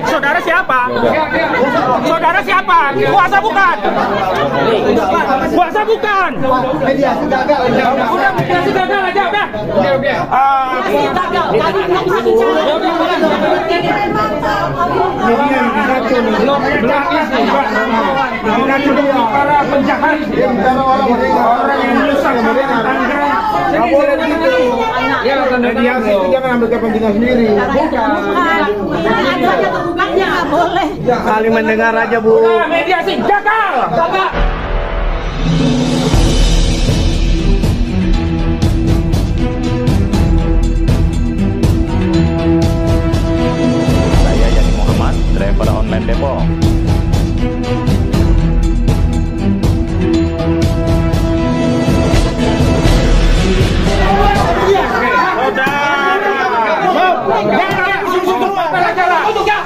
Saudara siapa? Saudara siapa? Kuasa bukan? Kuasa bukan? Mediasi gagal. Udah mediasi gagal aja udah. Para penjahat, orang yang merusak Tangerang. Jadi mediasi itu jangan ambil kepentingan sendiri. Saling mendengar aja, Bu. Mediasi gagal. Saya Yani Muhammad, driver online Depok.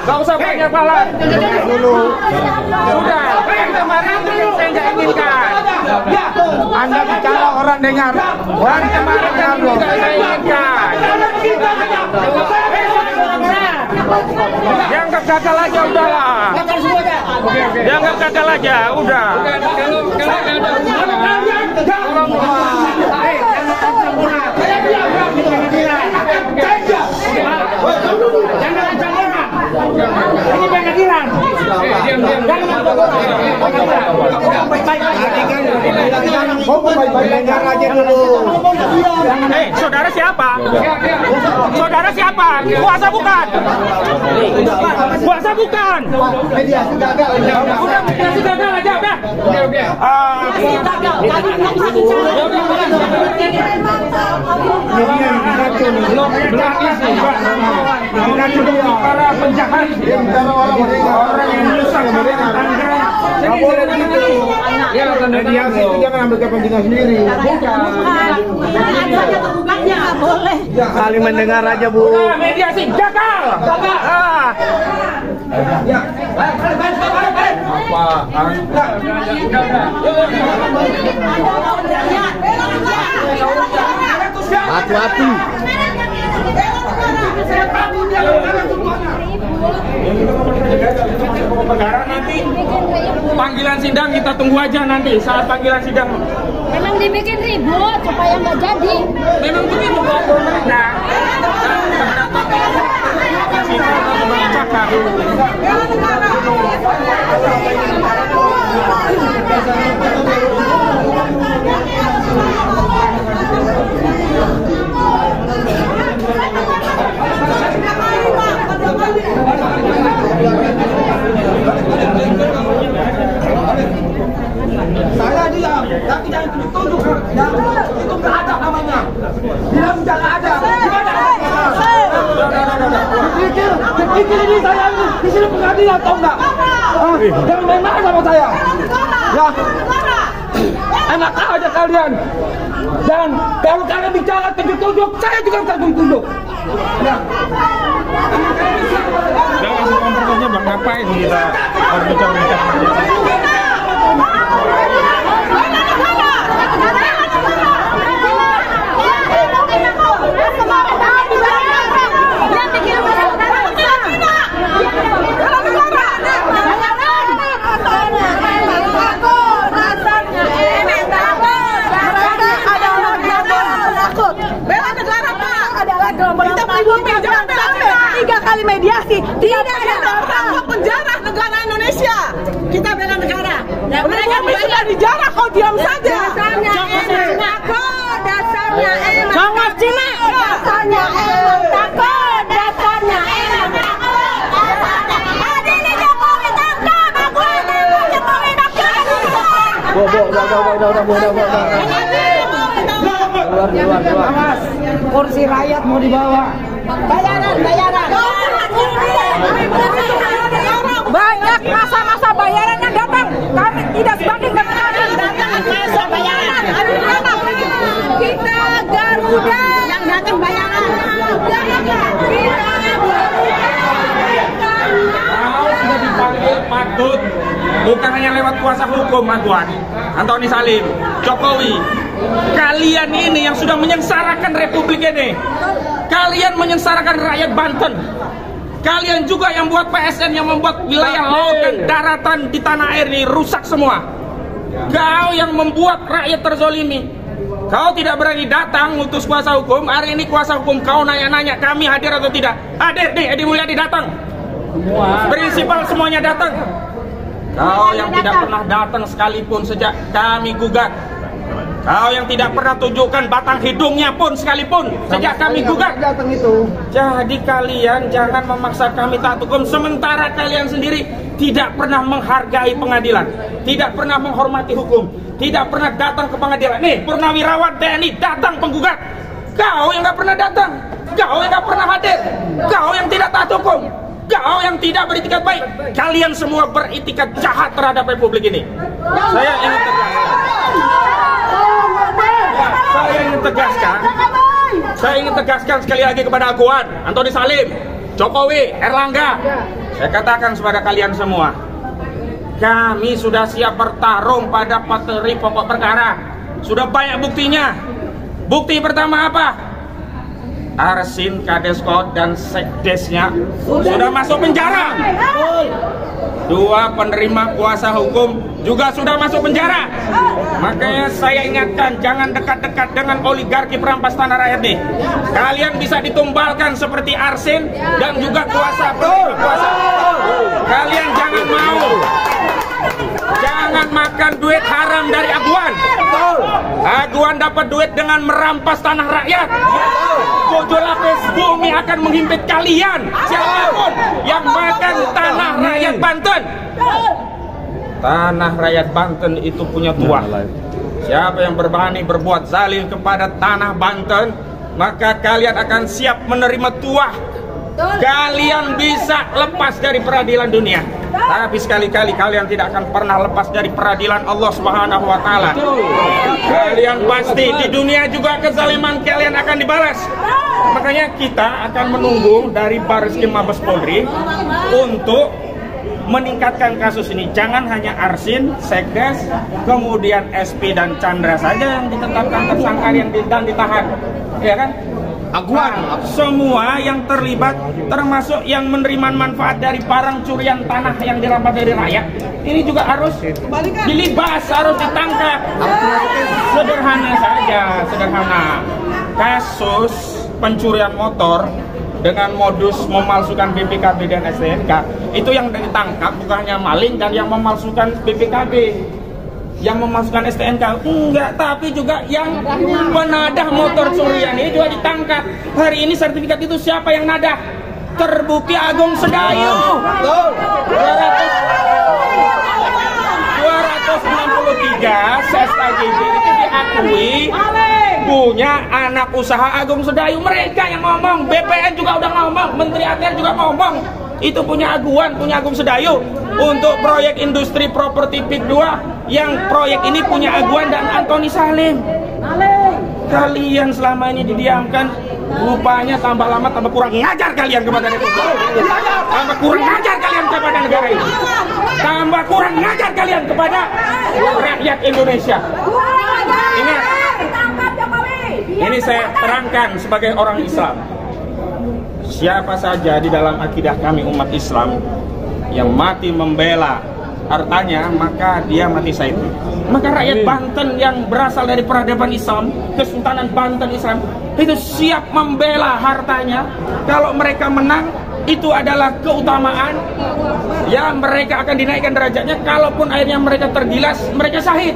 Gak usah banyak pala. Sudah, yang kemarin saya nggak inginkan. Anda bicara orang dengar. Yang kemarin tidak saya inginkan. Yang gagal aja udahlah. Yang gagal aja udah. Ini pengadilan. Saudara siapa? Saudara siapa? Kuasa bukan? Kuasa bukan? Mediasi gagal. Udah mediasi gagal aja udah. Para penjahat, orang yang merusak Tangerang. Mediasi itu jangan ambil kepentingan sendiri. Saling mendengar aja, Bu. Mediasi gagal. Hati-hati. Perkara nanti panggilan sidang kita tunggu aja nanti saat panggilan sidang. Memang dibikin ribut supaya nggak jadi. Memang begitu Pak. Nah, Saya diam, tapi jangan tunjuk-tunjuk. Itu nggak ada namanya. Bilang jangan ada. Gimana? Pikir ini saya ini di sini pengadilan atau enggak? Jangan main-main sama saya. Ya. Enak aja kalian. Dan kalau kalian bicara tunjuk-tunjuk, saya juga akan tunjuk. Ya. udah kasih kontrakannya Bang, ngapain kita harus bicara-bicara. Kali mediasi tidak ada penjara negara Indonesia. Kita bela negara. Mereka sudah dijarah, kau diam saja. Dasarnya takut, dasarnya enak. Jangan Cina. Dasarnya enak takut, dasarnya enak takut. Ada ini Jokowi tangkap, aku Jokowi tangkap. Keluar. Kursi rakyat mau dibawa. Bayaran. Banyak masa-masa bayaran yang datang. Kami tidak sebanding dengan masa bayaran. Kita Garuda yang datang bayaran. Sudah dipanggil patut bukan hanya lewat kuasa hukum Tuan Antoni Salim, Jokowi Kalian ini yang sudah menyengsarakan Republik ini. Kalian menyengsarakan rakyat Banten. Kalian juga yang buat PSN, yang membuat wilayah laut dan daratan di tanah air ini rusak semua. Kau yang membuat rakyat terzolimi. Kau tidak berani datang ngutus kuasa hukum. Hari ini kuasa hukum kau nanya-nanya kami hadir atau tidak. Hadir nih, Edi Mulyadi datang. Prinsipal semuanya datang. Kau yang tidak pernah datang sekalipun sejak kami gugat. Kau yang tidak pernah tunjukkan batang hidungnya pun sekalipun sejak kami gugat. Jadi kalian jangan memaksa kami taat hukum, sementara kalian sendiri tidak pernah menghargai pengadilan, tidak pernah menghormati hukum, tidak pernah datang ke pengadilan. Nih, purnawirawan TNI datang penggugat. Kau yang gak pernah datang, kau yang gak pernah hadir, kau yang tidak taat hukum, kau yang tidak beritikat baik. Kalian semua beritikat jahat terhadap Republik ini. Saya ingin tegaskan. Saya ingin tegaskan sekali lagi kepada Aguan, Antoni Salim, Jokowi, Erlangga. Saya katakan kepada kalian semua, kami sudah siap bertarung pada materi pokok perkara. Sudah banyak buktinya. Bukti pertama apa? Arsin, Kadeskot, dan Sekdesnya sudah masuk penjara. Dua penerima kuasa hukum juga sudah masuk penjara. Makanya saya ingatkan, jangan dekat-dekat dengan oligarki perampas tanah rakyat nih. Kalian bisa ditumbalkan seperti Arsin dan juga kuasa. Kalian jangan mau. Jangan makan duit haram dari Aguan. Aguan dapat duit dengan merampas tanah rakyat. 7 lapis bumi akan menghimpit kalian, siapapun yang makan tanah rakyat Banten. Tanah rakyat Banten itu punya tuah. Siapa yang berani berbuat zalim kepada tanah Banten, maka kalian akan siap menerima tuah. Kalian bisa lepas dari peradilan dunia, tapi sekali-kali kalian tidak akan pernah lepas dari peradilan Allah Subhanahu wa Ta'ala. Kalian pasti di dunia juga kezaliman kalian akan dibalas. Makanya kita akan menunggu dari Bareskrim Mabes Polri untuk meningkatkan kasus ini. Jangan hanya Arsin, Sekdes, kemudian SP dan Chandra saja yang ditetapkan tersangka dan ditahan, ya kan? Aguan, semua yang terlibat, termasuk yang menerima manfaat dari barang curian tanah yang dirampas dari rakyat, ini juga harus dilibas, harus ditangkap. Sederhana saja, sederhana. Kasus pencurian motor dengan modus memalsukan BPKB dan STNK, itu yang ditangkap bukan hanya maling dan yang memalsukan BPKB, yang memasukkan STNK enggak, tapi juga yang menadah motor curian ini juga ditangkap. Hari ini sertifikat itu siapa yang nadah? Terbukti Agung Sedayu. 263 SKJB itu diakui punya anak usaha Agung Sedayu. Mereka yang ngomong, BPN juga udah ngomong, Menteri ATR juga ngomong. Itu punya Aguan, punya Agung Sedayu. Untuk proyek industri properti PIK 2, yang proyek ini punya Aguan dan Antoni Salim. Kalian selama ini didiamkan, rupanya tambah lama tambah kurang ngajar kalian kepada Republik. Tambah kurang ngajar kalian kepada negara ini. Tambah kurang ngajar kalian kepada rakyat Indonesia. Ingat, ini saya terangkan sebagai orang Islam. Siapa saja di dalam akidah kami umat Islam yang mati membela hartanya, maka dia mati syahid. Maka rakyat Banten yang berasal dari peradaban Islam, Kesultanan Banten Islam, itu siap membela hartanya. Kalau mereka menang, itu adalah keutamaan. Ya, mereka akan dinaikkan derajatnya. Kalaupun akhirnya mereka tergilas, mereka syahid.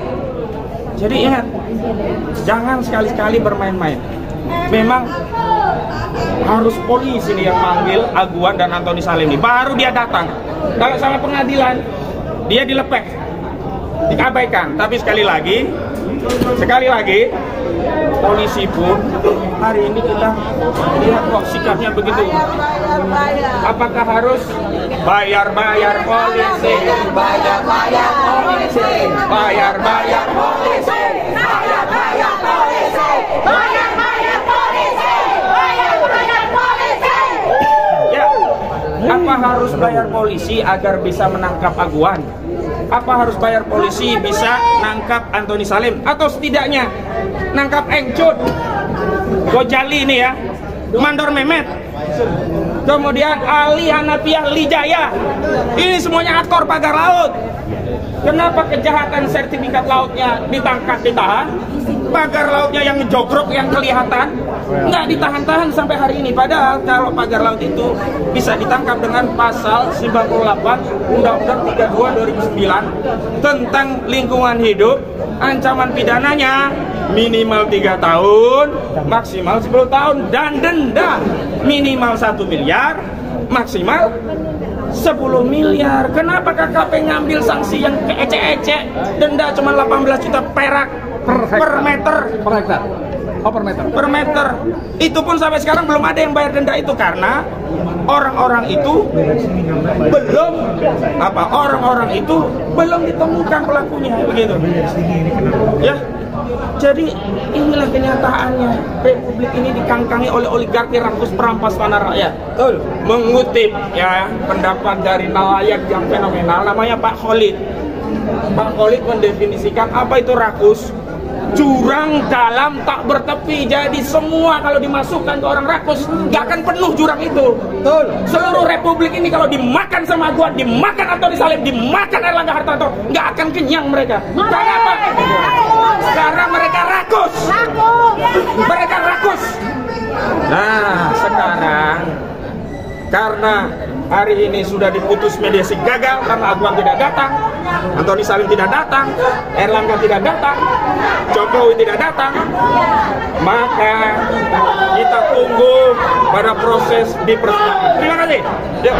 Jadi ingat, jangan sekali-sekali bermain-main. Memang harus polisi nih yang manggil Aguan dan Antoni Salim ini, baru dia datang. Kalau sama pengadilan, dia dilepeh, diabaikan. Tapi sekali lagi, polisi pun hari ini kita lihat kok sikapnya begitu. Apakah harus bayar-bayar polisi, bayar-bayar polisi, bayar-bayar polisi, bayar-bayar polisi, bayar-bayar polisi, bayar-bayar polisi? Ya, apa harus bayar polisi agar bisa menangkap Aguan? Apa harus bayar polisi bisa nangkap Antoni Salim? Atau setidaknya nangkap Engcut, Gojali ini ya, Mandor Mehmet, kemudian Ali Hanafiah Lijaya, ini semuanya aktor pagar laut. Kenapa kejahatan sertifikat lautnya ditangkap, ditahan, pagar lautnya yang ngejogrok yang kelihatan nggak ditahan-tahan sampai hari ini? Padahal kalau pagar laut itu bisa ditangkap dengan pasal 98 Undang-Undang 32 2009 tentang lingkungan hidup, ancaman pidananya minimal 3 tahun, maksimal 10 tahun, dan denda minimal 1 miliar, maksimal 10 miliar. Kenapa KKP ngambil sanksi yang ece-ece, denda cuma 18 juta perak per meter? Per hektar. Oh, per meter. Per meter. Itu pun sampai sekarang belum ada yang bayar denda itu karena orang-orang itu belum ditemukan pelakunya, begitu. Ya. Jadi inilah kenyataannya. Republik ini dikangkangi oleh oligarki rakus perampas tanah rakyat. Betul. Mengutip ya pendapat dari nelayan yang fenomenal namanya Pak Khalid. Pak Khalid mendefinisikan apa itu rakus. Jurang dalam tak bertepi. Jadi semua kalau dimasukkan ke orang rakus gak akan penuh jurang itu. Betul. Seluruh republik ini kalau dimakan sama gua, dimakan Antoni Salim, dimakan Erlangga Hartarto, gak akan kenyang mereka. Karena apa? Karena mereka rakus. Mereka rakus. Nah sekarang karena hari ini sudah diputus mediasi gagal karena Aguan tidak datang, Antoni Salim tidak datang, Erlangga tidak datang, Jokowi tidak datang, maka kita tunggu pada proses di persidangan. Terima kasih. Yuk.